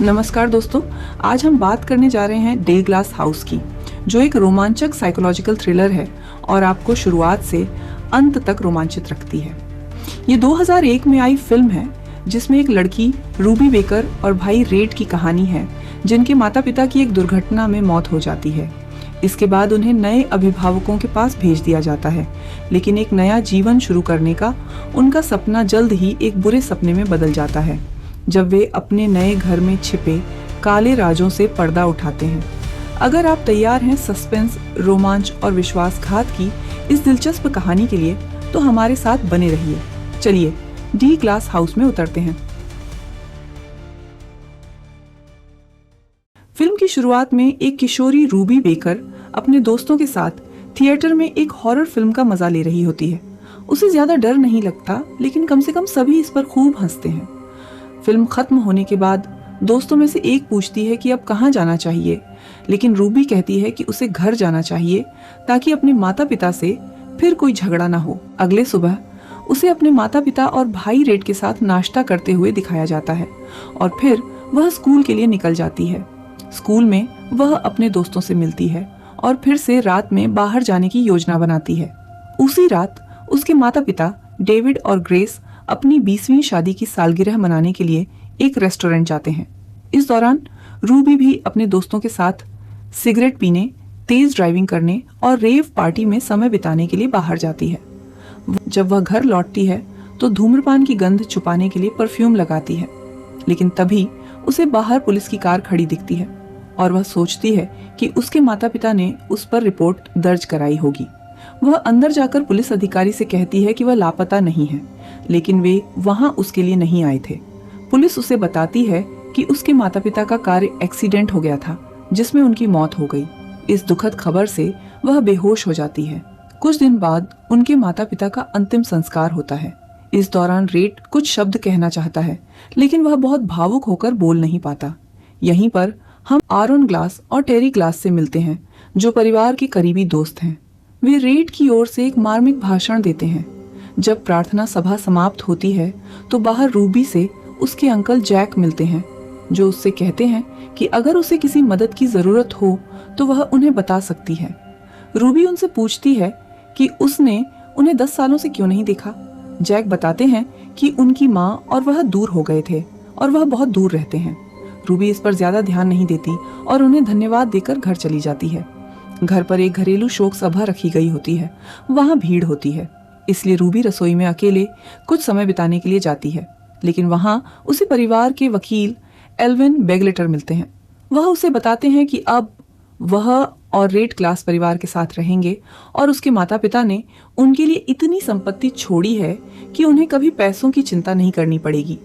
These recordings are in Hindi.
नमस्कार दोस्तों, आज हम बात करने जा रहे हैं डे ग्लास हाउस की, जो एक रोमांचक साइकोलॉजिकल थ्रिलर है और आपको शुरुआत से अंत तक रोमांचित रखती है। ये 2001 में आई फिल्म है जिसमें एक लड़की रूबी बेकर और भाई रेड की कहानी है, जिनके माता पिता की एक दुर्घटना में मौत हो जाती है। इसके बाद उन्हें नए अभिभावकों के पास भेज दिया जाता है, लेकिन एक नया जीवन शुरू करने का उनका सपना जल्द ही एक बुरे सपने में बदल जाता है, जब वे अपने नए घर में छिपे काले राजों से पर्दा उठाते हैं। अगर आप तैयार हैं सस्पेंस, रोमांच और विश्वासघात की इस दिलचस्प कहानी के लिए, तो हमारे साथ बने रहिए। चलिए डी ग्लास हाउस में उतरते हैं। फिल्म की शुरुआत में एक किशोरी रूबी बेकर अपने दोस्तों के साथ थिएटर में एक हॉरर फिल्म का मजा ले रही होती है। उसे ज्यादा डर नहीं लगता, लेकिन कम से कम सभी इस पर खूब हंसते हैं। फिल्म खत्म होने के बाद दोस्तों में से एक पूछती है कि अब कहाँ जाना चाहिए, लेकिन रूबी कहती है कि उसे घर जाना चाहिए ताकि अपने माता पिता से फिर कोई झगड़ा ना हो। अगले सुबह उसे अपने माता पिता और भाई रेड के साथ नाश्ता करते हुए दिखाया जाता है और फिर वह स्कूल के लिए निकल जाती है। स्कूल में वह अपने दोस्तों से मिलती है और फिर से रात में बाहर जाने की योजना बनाती है। उसी रात उसके माता पिता डेविड और ग्रेस अपनी 20वीं शादी की सालगिरह मनाने के लिए एक रेस्टोरेंट जाते हैं। इस दौरान रूबी भी अपने दोस्तों के साथ सिगरेट पीने, तेज ड्राइविंग करने और रेव पार्टी में समय बिताने के लिए बाहर जाती है। जब वह घर लौटती है तो धूम्रपान की गंध छुपाने के लिए परफ्यूम लगाती है, लेकिन तभी उसे बाहर पुलिस की कार खड़ी दिखती है और वह सोचती है कि उसके माता पिता ने उस पर रिपोर्ट दर्ज कराई होगी। वह अंदर जाकर पुलिस अधिकारी से कहती है कि वह लापता नहीं है, लेकिन वे वहां उसके लिए नहीं आए थे। पुलिस उसे बताती है कि उसके माता पिता का कार एक्सीडेंट हो गया था, जिसमें उनकी मौत हो गई। इस दुखद खबर से वह बेहोश हो जाती है। कुछ दिन बाद उनके माता पिता का अंतिम संस्कार होता है। इस दौरान रेड कुछ शब्द कहना चाहता है, लेकिन वह बहुत भावुक होकर बोल नहीं पाता। यहीं पर हम आरोन ग्लास और टेरी ग्लास से मिलते हैं, जो परिवार के करीबी दोस्त हैं। वे रेड की ओर से एक मार्मिक भाषण देते हैं। जब प्रार्थना सभा समाप्त होती है तो बाहर रूबी से उसके अंकल जैक मिलते हैं, जो उससे कहते हैं कि अगर उसे किसी मदद की जरूरत हो तो वह उन्हें बता सकती है। रूबी उनसे पूछती है कि उसने उन्हें 10 सालों से क्यों नहीं देखा। जैक बताते हैं कि उनकी माँ और वह दूर हो गए थे और वह बहुत दूर रहते हैं। रूबी इस पर ज्यादा ध्यान नहीं देती और उन्हें धन्यवाद देकर घर चली जाती है। घर पर एक घरेलू शोक सभा रखी गई होती है। वहां भीड़ होती है, इसलिए रूबी रसोई में अकेले कुछ समय बिताने के लिए जाती है, लेकिन वहां उसे परिवार के वकील एल्विन बेगलेटर मिलते हैं। वह उसे बताते हैं कि अब वह और रेड क्लास परिवार के साथ रहेंगे और उसके माता पिता ने उनके लिए इतनी संपत्ति छोड़ी है कि उन्हें कभी पैसों की चिंता नहीं करनी पड़ेगी।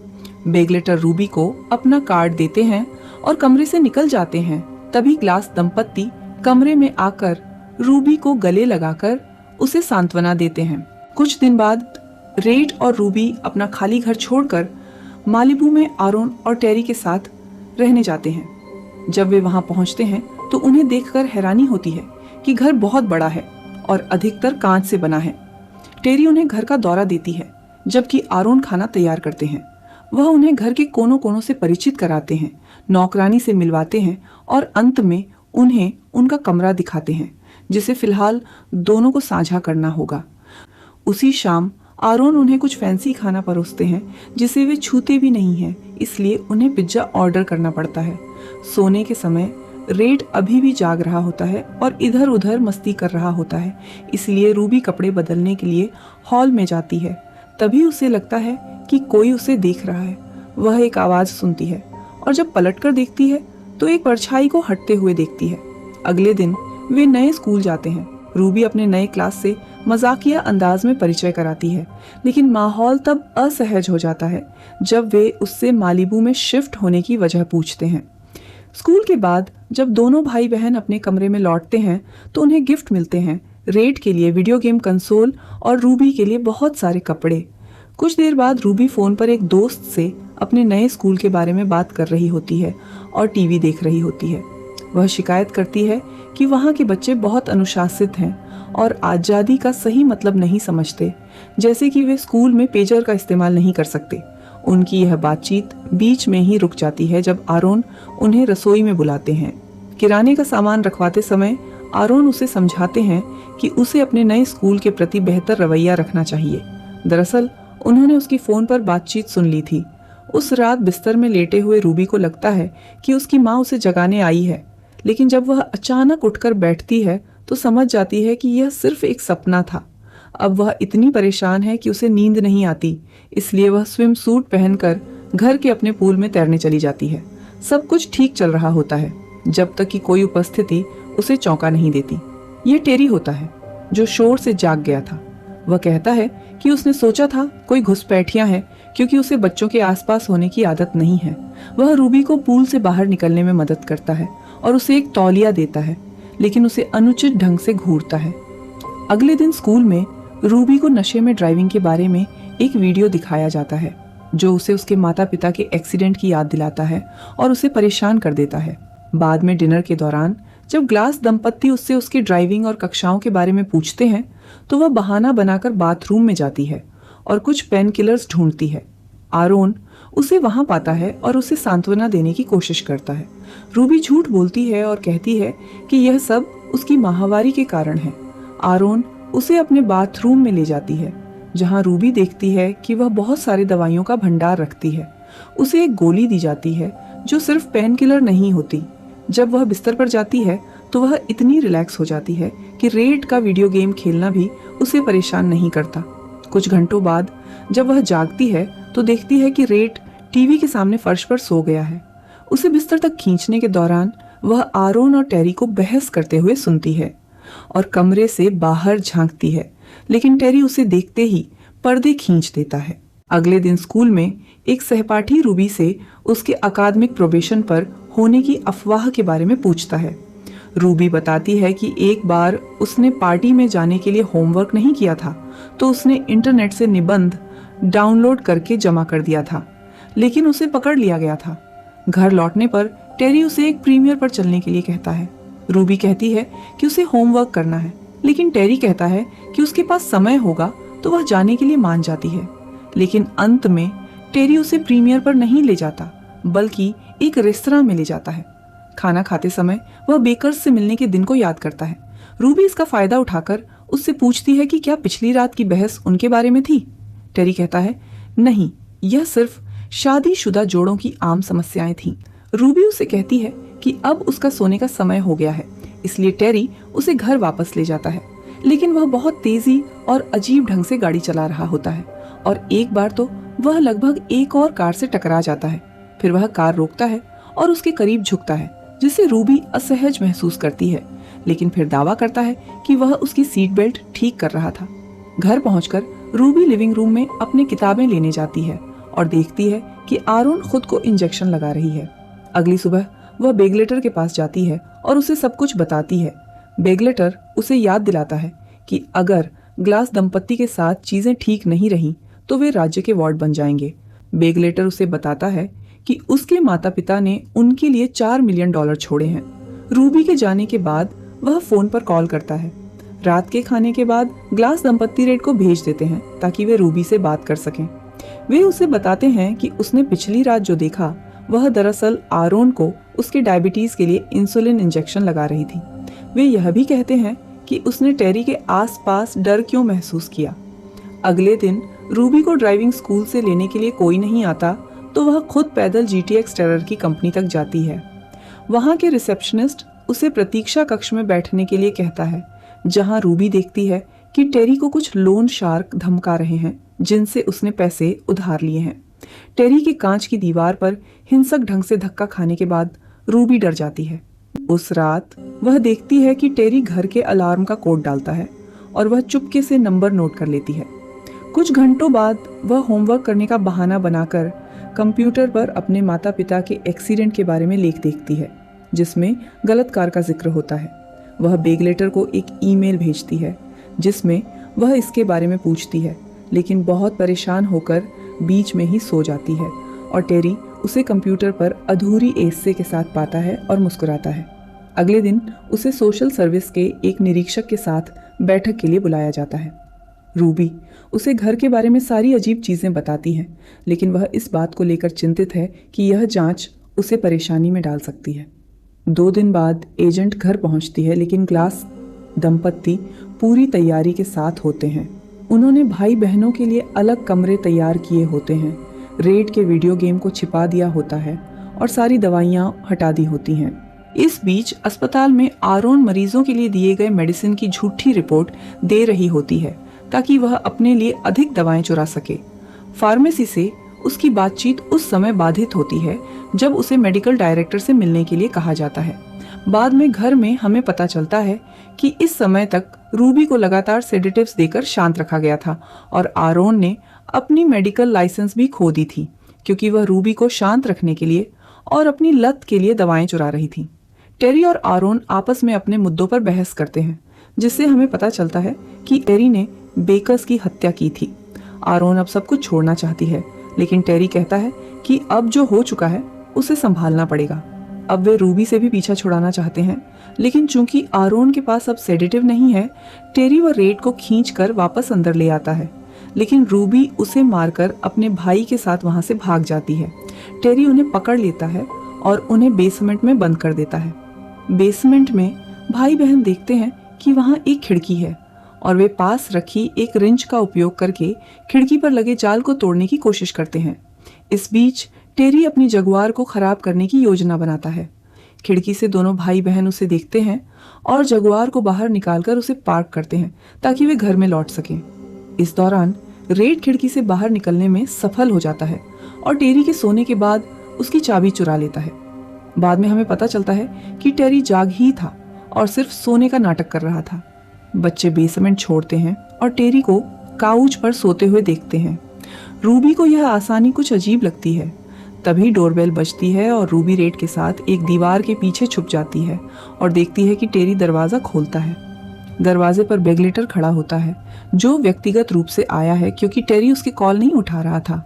बेगलेटर रूबी को अपना कार्ड देते हैं और कमरे से निकल जाते हैं। तभी ग्लास दंपत्ति कमरे में आकर रूबी को गले लगाकर उसे सांत्वना देते हैं। कुछ दिन बाद रेड और रूबी अपना खाली घर छोड़कर मालिबू में आरोन और टेरी के साथ रहने जाते हैं। जब वे वहां पहुंचते हैं तो उन्हें देखकर हैरानी होती है कि घर बहुत बड़ा है और अधिकतर कांच से बना है। टेरी उन्हें घर का दौरा देती है, जबकि आरोन खाना तैयार करते हैं। वह उन्हें घर के कोनों कोनों से परिचित कराते हैं, नौकरानी से मिलवाते हैं और अंत में उन्हें उनका कमरा दिखाते हैं, जिसे फिलहाल दोनों को साझा करना होगा। उसी शाम आरोन उन्हें कुछ फैंसी खाना परोसते हैं, जिसे वे छूते भी नहीं हैं, इसलिए उन्हें पिज्जा ऑर्डर करना पड़ता है। सोने के समय रेड अभी भी जाग रहा होता है और इधर उधर मस्ती कर रहा होता है, इसलिए रूबी कपड़े बदलने के लिए हॉल में जाती है। तभी उसे लगता है कि कोई उसे देख रहा है। वह एक आवाज सुनती है और जब पलटकर देखती है तो एक परछाई को हटते हुए देखती है। अगले दिन वे नए स्कूल जाते हैं। रूबी अपने नए क्लास से मजाकिया अंदाज में परिचय कराती है, लेकिन माहौल तब असहज हो जाता है जब वे उससे मालिबू में शिफ्ट होने की वजह पूछते हैं। स्कूल के बाद जब दोनों भाई बहन अपने कमरे में लौटते हैं तो उन्हें गिफ्ट मिलते हैं। रेड के लिए वीडियो गेम कंसोल और रूबी के लिए बहुत सारे कपड़े। कुछ देर बाद रूबी फोन पर एक दोस्त से अपने नए स्कूल के बारे में बात कर रही होती है और टीवी देख रही होती है। वह शिकायत करती है कि वहाँ के बच्चे बहुत अनुशासित हैं और आज़ादी का सही मतलब नहीं समझते, जैसे कि वे स्कूल में पेजर का इस्तेमाल नहीं कर सकते। उनकी यह बातचीत बीच में ही रुक जाती है जब आरोन उन्हें रसोई में बुलाते हैं। किराने का सामान रखवाते समय आरोन उसे समझाते हैं कि उसे अपने नए स्कूल के प्रति बेहतर रवैया रखना चाहिए। दरअसल उन्होंने उसकी फोन पर बातचीत सुन ली थी। उस रात बिस्तर में लेटे हुए रूबी को लगता है कि उसकी माँ उसे जगाने आई है, लेकिन जब वह अचानक उठकर बैठती है तो समझ जाती है कि यह सिर्फ एक सपना था। अब वह इतनी परेशान है कि उसे नींद नहीं आती, इसलिए वह स्विम सूट पहनकर घर के अपने पूल में तैरने चली जाती है। सब कुछ ठीक चल रहा होता है जब तक कि कोई उपस्थिति उसे चौंका नहीं देती। ये टेरी होता है जो शोर से जाग गया था। वह कहता है कि उसने सोचा था कोई घुसपैठियां हैं, क्योंकि उसे बच्चों के आसपास होने की आदत नहीं है। वह रूबी को पूल से बाहर निकलने में मदद करता है और उसे एक तौलिया देता है, लेकिन उसे अनुचित ढंग से घूरता है। अगले दिन स्कूल में रूबी को नशे में ड्राइविंग के बारे में एक वीडियो दिखाया जाता है जो उसे उसके माता पिता के एक्सीडेंट की याद दिलाता है और उसे परेशान कर देता है। बाद में डिनर के दौरान जब ग्लास दंपत्ति उससे उसकी ड्राइविंग और कक्षाओं के बारे में पूछते हैं तो वह बहाना बनाकर बाथरूम में जाती है और कुछ पेन किलर्स ढूंढती है। आरोन उसे वहां पाता है और उसे सांत्वना देने की कोशिश करता है। रूबी झूठ बोलती है और कहती है कि यह सब उसकी माहवारी के कारण है। आरोन उसे अपने बाथरूम में ले जाती है जहां रूबी देखती है कि वह बहुत सारे दवाइयों का भंडार रखती है। उसे एक गोली दी जाती है जो सिर्फ पेन किलर नहीं होती। जब वह बिस्तर पर जाती है तो वह इतनी रिलैक्स हो जाती है कि रेड का वीडियो गेम खेलना भी उसे परेशान नहीं करता। कुछ घंटों बाद जब वह जागती है तो देखती है कि रेड टीवी के सामने फर्श पर सो गया है। उसे बिस्तर तक खींचने के दौरान वह आरोन और टेरी को बहस करते हुए सुनती है और कमरे से बाहर झांकती है, लेकिन टेरी उसे देखते ही पर्दे खींच देता है। अगले दिन स्कूल में एक सहपाठी रूबी से उसके अकादमिक प्रोबेशन पर होने की अफवाह के बारे में पूछता है। रूबी बताती है कि एक बार उसने पार्टी में जाने के लिए होमवर्क नहीं किया था तो उसने इंटरनेट से निबंध डाउनलोड करके जमा कर दिया था, लेकिन उसे पकड़ लिया गया था। घर लौटने पर टेरी उसे एक प्रीमियर पर चलने के लिए कहता है। रूबी कहती है कि उसे होमवर्क करना है, लेकिन टेरी कहता है कि उसके पास समय होगा तो वह जाने के लिए मान जाती है। लेकिन अंत में टेरी उसे प्रीमियर पर नहीं ले जाता बल्कि एक रेस्तरां में ले जाता है। खाना खाते समय वह बेकर्स से मिलने के दिन को याद करता है। रूबी इसका फायदा उठाकर उससे पूछती है कि क्या पिछली रात की बहस उनके बारे में थी। टेरी कहता है नहीं, यह सिर्फ शादीशुदा जोड़ों की आम समस्याएं थीं। रूबी उसे कहती है कि अब उसका सोने का समय हो गया है, इसलिए टेरी उसे घर वापस ले जाता है। लेकिन वह बहुत तेजी और अजीब ढंग से गाड़ी चला रहा होता है और एक बार तो वह लगभग एक और कार से टकरा जाता है। फिर वह कार रोकता है और उसके करीब झुकता है, जिससे रूबी असहज महसूस करती है, लेकिन फिर दावा करता है कि वह उसकी सीट बेल्ट ठीक कर रहा था। घर पहुंचकर रूबी लिविंग रूम में अपनी किताबें लेने जाती है और देखती है कि आरोन खुद को इंजेक्शन लगा रही है। अगली सुबह वह बेगलेटर के पास जाती है और उसे सब कुछ बताती है। बेगलेटर उसे याद दिलाता है कि अगर ग्लास दंपत्ति के साथ चीजें ठीक नहीं रहीं तो वे राज्य के वार्ड बन जाएंगे। बेगलेटर उसे बताता है कि उसके माता पिता ने उनके लिए $4 मिलियन छोड़े हैं। रूबी के जाने के बाद वह फोन पर कॉल करता है। रात के खाने के बाद ग्लास दंपत्ति रेड को भेज देते हैं ताकि वे रूबी से बात कर सकें। वे उसे बताते हैं कि उसने पिछली रात जो देखा वह दरअसल आरोन को उसके डायबिटीज के लिए इंसुलिन इंजेक्शन लगा रही थी। वे यह भी कहते हैं कि उसने टेरी के आसपास डर क्यों महसूस किया। अगले दिन रूबी को ड्राइविंग स्कूल से लेने के लिए कोई नहीं आता तो वह खुद पैदल GTX टेरर की कंपनी तक जाती है। वहां के रिसेप्शनिस्ट उसे प्रतीक्षा कक्ष में बैठने के लिए कहता है, जहां रूबी देखती है कि टेरी को कुछ लोन शार्क धमका रहे हैं जिनसे उसने पैसे उधार लिए हैं। टेरी के कांच की दीवार पर हिंसक ढंग से धक्का खाने के बाद रूबी डर जाती है। उस रात वह देखती है कि टेरी घर के अलार्म का कोड डालता है और वह चुपके से नंबर नोट कर लेती है। कुछ घंटों बाद वह होमवर्क करने का बहाना बनाकर कंप्यूटर पर अपने माता पिता के एक्सीडेंट के बारे में लेख देखती है जिसमें गलत कार का जिक्र होता है। वह बेगलेटर को एक ईमेल भेजती है जिसमें वह इसके बारे में पूछती है, लेकिन बहुत परेशान होकर बीच में ही सो जाती है और टेरी उसे कंप्यूटर पर अधूरी एस्से के साथ पाता है और मुस्कुराता है। अगले दिन उसे सोशल सर्विस के एक निरीक्षक के साथ बैठक के लिए बुलाया जाता है। रूबी उसे घर के बारे में सारी अजीब चीजें बताती है, लेकिन वह इस बात को लेकर चिंतित है कि यह जांच उसे परेशानी में डाल सकती है। 2 दिन बाद एजेंट घर पहुंचती है, लेकिन ग्लास दंपत्ति पूरी तैयारी के साथ होते हैं। उन्होंने भाई बहनों के लिए अलग कमरे तैयार किए होते हैं, रेड के वीडियो गेम को छिपा दिया होता है और सारी दवाइयां हटा दी होती हैं। इस बीच अस्पताल में आरोन मरीजों के लिए दिए गए मेडिसिन की झूठी रिपोर्ट दे रही होती है ताकि वह अपने लिए अधिक दवाएं चुरा सके। फार्मेसी से उसकी बातचीत उस समय बाधित होती है जब उसे मेडिकल डायरेक्टर से मिलने के लिए कहा जाता है। बाद में घर में हमें पता चलता है कि इस समय तक रूबी को लगातार सेडेटिव्स देकर शांत रखा गया था और आरोन ने अपनी मेडिकल लाइसेंस भी खो दी थी क्योंकि वह रूबी को शांत रखने के लिए और अपनी लत के लिए दवाएं चुरा रही थी। टेरी और आरोन आपस में अपने मुद्दों पर बहस करते हैं, जिससे हमें पता चलता है कि टेरी ने बेकर्स की हत्या की थी। आरोन अब सब कुछ छोड़ना चाहती है, लेकिन टेरी कहता है कि अब जो हो चुका है उसे संभालना पड़ेगा। अब वे रूबी से भी पीछा छुड़ाना चाहते हैं, लेकिन चूंकि आरोन के पास अब सेडेटिव नहीं है, टेरी व रेड को खींचकर वापस अंदर ले आता है, लेकिन रूबी उसे मारकर अपने भाई के साथ वहां से भाग जाती है। टेरी उन्हें पकड़ लेता है और उन्हें बेसमेंट में बंद कर देता है। बेसमेंट में भाई बहन देखते हैं कि वहां एक खिड़की है और वे पास रखी एक रिंच का उपयोग करके खिड़की पर लगे जाल को तोड़ने की कोशिश करते हैं। इस बीच टेरी अपनी जगुआर को खराब करने की योजना बनाता है। खिड़की से दोनों भाई बहन उसे देखते हैं और जगुआर को बाहर निकालकर उसे पार्क करते हैं ताकि वे घर में लौट सकें। इस दौरान रेड खिड़की से बाहर निकलने में सफल हो जाता है और टेरी के सोने के बाद उसकी चाबी चुरा लेता है। बाद में हमें पता चलता है कि टेरी जाग ही था और सिर्फ सोने का नाटक कर रहा था। बच्चे बेसमेंट छोड़ते हैं और टेरी को काउच पर सोते हुए देखते हैं। रूबी को यह आसानी कुछ अजीब लगती है। तभी डोरबेल बजती है और रूबी रेड के साथ एक दीवार के पीछे छुप जाती है और देखती है कि टेरी दरवाजा खोलता है। दरवाजे पर बेगलेटर खड़ा होता है, जो व्यक्तिगत रूप से आया है क्योंकि टेरी उसकी कॉल नहीं उठा रहा था।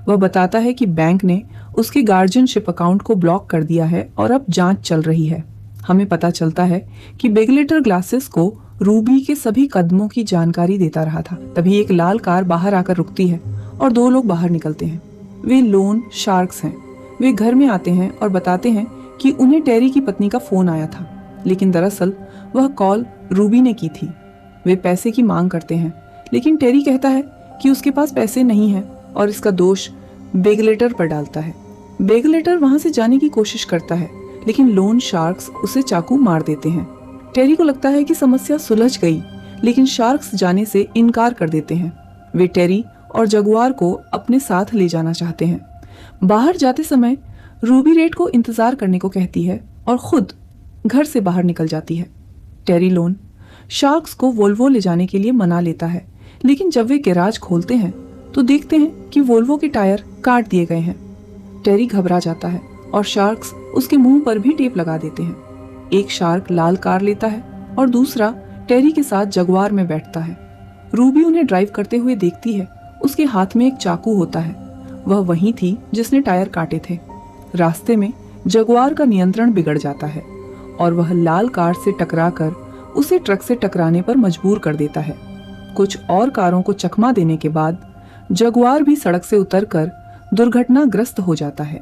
वह बताता है कि बैंक ने उसके गार्जियनशिप अकाउंट को ब्लॉक कर दिया है और अब जांच चल रही है। हमें पता चलता है कि बेगलेटर ग्लासेस को रूबी के सभी कदमों की जानकारी देता रहा था। तभी एक लाल कार बाहर आकर रुकती है और 2 लोग बाहर निकलते हैं। वे लोन शार्क्स हैं। वे घर में आते हैं और बताते हैं कि उन्हें टेरी की पत्नी का फोन आया था, लेकिन दरअसल वह कॉल रूबी ने की थी। वे पैसे की मांग करते हैं, लेकिन टेरी कहता है कि उसके पास पैसे नहीं हैं और इसका दोष बेगलेटर पर डालता है। बेगलेटर वहां से जाने की कोशिश करता है, लेकिन लोन शार्क्स उसे चाकू मार देते हैं। टेरी को लगता है कि समस्या सुलझ गई, लेकिन शार्क्स जाने से इनकार कर देते हैं। वे टेरी और जगुआर को अपने साथ ले जाना चाहते हैं। बाहर जाते समय रूबी रेड को इंतजार करने को कहती है और खुद घर से बाहर निकल जाती है। टेरी लोन शार्क्स को वोल्वो ले जाने के लिए मना लेता है, लेकिन जब वे गैराज खोलते हैं तो देखते हैं कि वोल्वो के टायर काट दिए गए हैं। टेरी घबरा जाता है और शार्क्स उसके मुंह पर भी टेप लगा देते हैं। एक शार्क लाल कार लेता है और दूसरा टेरी के साथ जगुआर में बैठता है। रूबी उन्हें ड्राइव करते हुए देखती है। उसके हाथ में एक चाकू होता है। वह वही थी जिसने टायर काटे थे। रास्ते में जगुआर का नियंत्रण बिगड़ जाता है और वह लाल कार से टकराकर उसे ट्रक से टकराने पर मजबूर कर देता है। कुछ और कारों को चकमा देने के बाद जगुआर भी सड़क से उतरकर दुर्घटनाग्रस्त हो जाता है।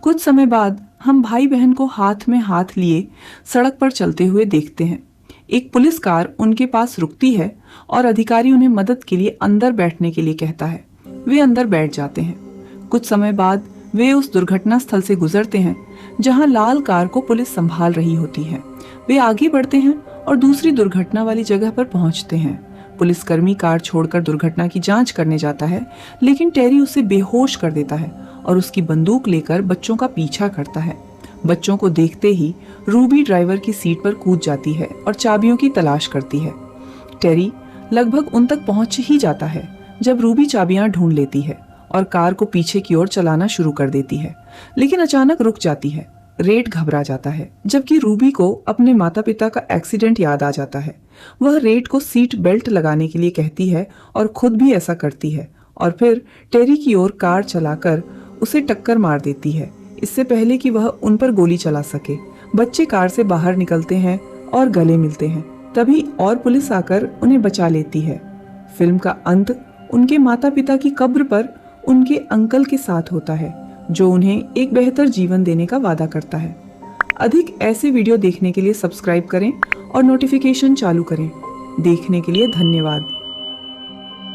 कुछ समय बाद हम भाई बहन को हाथ में हाथ लिए सड़क पर चलते हुए देखते हैं। एक पुलिस कार उनके पास रुकती है और अधिकारी उन्हें मदद के लिए अंदर बैठने के लिए कहता है। वे अंदर बैठ जाते हैं। कुछ समय बाद वे उस दुर्घटना स्थल से गुजरते हैं जहां लाल कार को पुलिस संभाल रही होती है। वे आगे बढ़ते हैं और दूसरी दुर्घटना वाली जगह पर पहुंचते हैं। पुलिसकर्मी कार छोड़कर दुर्घटना की जांच करने जाता है, लेकिन टेरी उसे बेहोश कर देता है और उसकी बंदूक लेकर बच्चों का पीछा करता है। बच्चों को देखते ही रूबी ड्राइवर की सीट पर कूद जाती है और चाबियों की तलाश करती है। टेरी लगभग उन तक पहुंच ही जाता है जब रूबी चाबियां ढूंढ लेती है और कार को पीछे की ओर चलाना शुरू कर देती है, लेकिन अचानक रुक जाती है। रेड घबरा जाता है, जबकि रूबी को अपने माता पिता का एक्सीडेंट याद आ जाता है। वह रेड को सीट बेल्ट लगाने के लिए कहती है और खुद भी ऐसा करती है और फिर टेरी की ओर कार चलाकर उसे टक्कर मार देती है, इससे पहले कि वह उन पर गोली चला सके। बच्चे कार से बाहर निकलते हैं और गले मिलते हैं। तभी और पुलिस आकर उन्हें बचा लेती है। फिल्म का अंत उनके माता पिता की कब्र पर उनके अंकल के साथ होता है, जो उन्हें एक बेहतर जीवन देने का वादा करता है। अधिक ऐसे वीडियो देखने के लिए सब्सक्राइब करें और नोटिफिकेशन चालू करें। देखने के लिए धन्यवाद।